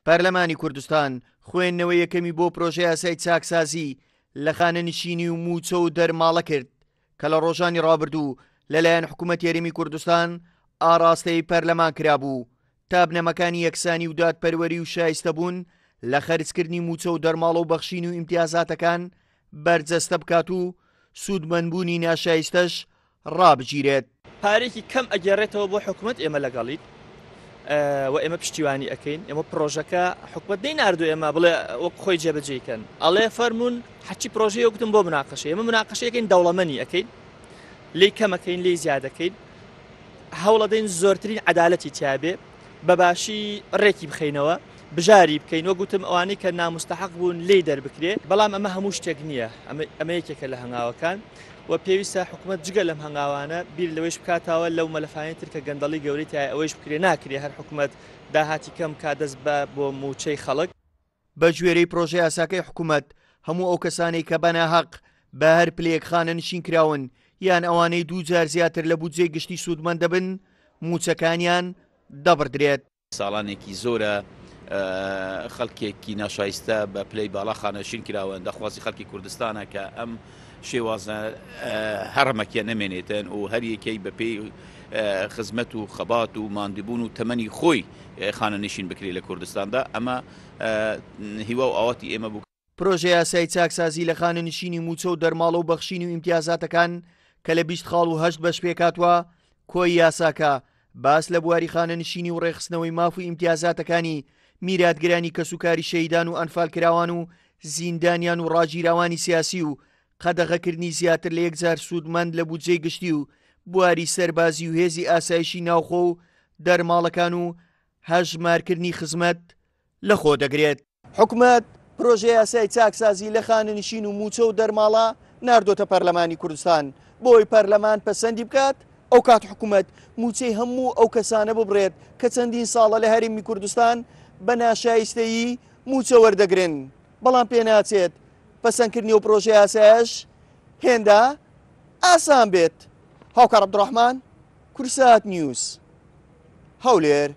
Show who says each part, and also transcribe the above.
Speaker 1: پەرلەمانی کوردستان خوێندنەوەی یەکەمی بۆ پرۆژەی یاسای چاکسازی لە خانەنشینی و موچە و دەرماڵە کرد کە لە ڕۆژانی ڕابردوو لەلایەن حکوومەت یاریمی کوردستان ئاڕاستەی پەرلەمان کرابوو تا بنەمەکانی یەکسانی و دادپەروەری و شایستە بوون لە خەرجکردنی موچە و دەرماڵە و بەخشین و ئیمتیازاتەکان بەرجەستە بکات و سوودمەندبوونی ناشایستەش ڕابگیرێت.
Speaker 2: پارێکی کەم ئەگەڕێتەوە بۆ حکوومەت ئێمە لەگەڵیت و ئێمە پشتیوانی ئەەکەین. ئێمە پرۆژەکە حکوومەت دەی ناردو ئێمە بڵێ وەک خۆی جێبەجێکەن ئەڵێ فەرمونون حچی پرۆژەیە وەکتم بۆ مناقەشە ئێمە مناقەشەکەین دەوڵەمەنی ئەەکەین لی کەمەکەین لی زیادەکەین هەوڵە دەین زۆرترین عەدالەتی تیابێ بەباشی ڕێکی بخەینەوە بژاری بکەین وەگوتم ئەوانەی کە نامستەحق بوون لێ دەربکرێ بەڵام ئەمە هەموو شتێک نییە ئەمە یەکێکە لە هەنگاوەکان و پێویستە حکوومەت جگە لەم هەنگاوانە بیر لەوەش بکاتەوە لەو مەلەفانەی تر کە گەندەڵی گەورەی تا ئەوەش بکرێ ناکرێ هەر حکوومەت داهاتی کەم کا دەست بۆ موچەی خەڵک.
Speaker 1: بە گوێرەی پرۆژەی یاساکەی حکوومەت هەموو ئەو کەسانەی کە بەناحەق بە هەر پلەیەک خانە نشین کراون یان ئەوانەی 2000 زیاتر لە بودجێ گشتی سوودمەند دەبن موچەکانیان دەبڕدرێت.
Speaker 3: ساڵانێکی زۆرە خەڵکێکی ناشایستە بە پلەی باڵا خانەشین کراون دەخوازی خەڵکی کوردستانە کە ئەم شێوازە هەرمەکیە نەمێنێتن و هەریەکەی بەپێی خزمەت و خەبات و ماندبوون و تەمەنی خۆی خانە نشین بکرێت لە کوردستاندا ئەمە هیوا و ئاواتی ئێمە بوو.
Speaker 1: پرۆژەی یاسای چاکسازی لە خانە نشینی موچە و دەرماڵە و بەخشین و ئیمتیازاتەکان کە لە 20 خاڵ و 8 بەش پێکاتوە کۆی یاساکە باس لە بواری خانە نشینی و ڕێخستنەوەی ماف و ئیمتیازاتەکانی میراتگرانی کەسوکاری شەیدان و ئەنفالکراوان و زیندانیان و ڕاگیراوانی سیاسی و قەدەغەکردنی زیاتر لە 1000 سوودمەند لە بودجەی گشتی و بواری سەربازی و هێزی ئاسایشی ناوخۆ و دەرماڵەکان و هەژمارکردنی خزمەت لەخۆ دەگرێت. حکوومەت پرۆژەی یاسای چاکسازی لە خانە نشین و موچە و دەرماڵە ناردۆتە پەرلەمانی کوردستان بۆی پەرلەمان پەسەندی بکات ئەو کات حکوومەت موچەی هەموو ئەو کەسانە ببڕێت کە چەندین ساڵە لە هەرێمی کوردستان بە ناشایستەیی موچە وەردەگرن بەڵام پێ ناچێت پەسەندکردنی و پرۆژەی یاسایش هێندە ئاسان بێت. هاوکار عەبدوڕەحمان، کورسات نیوز، هەولێر.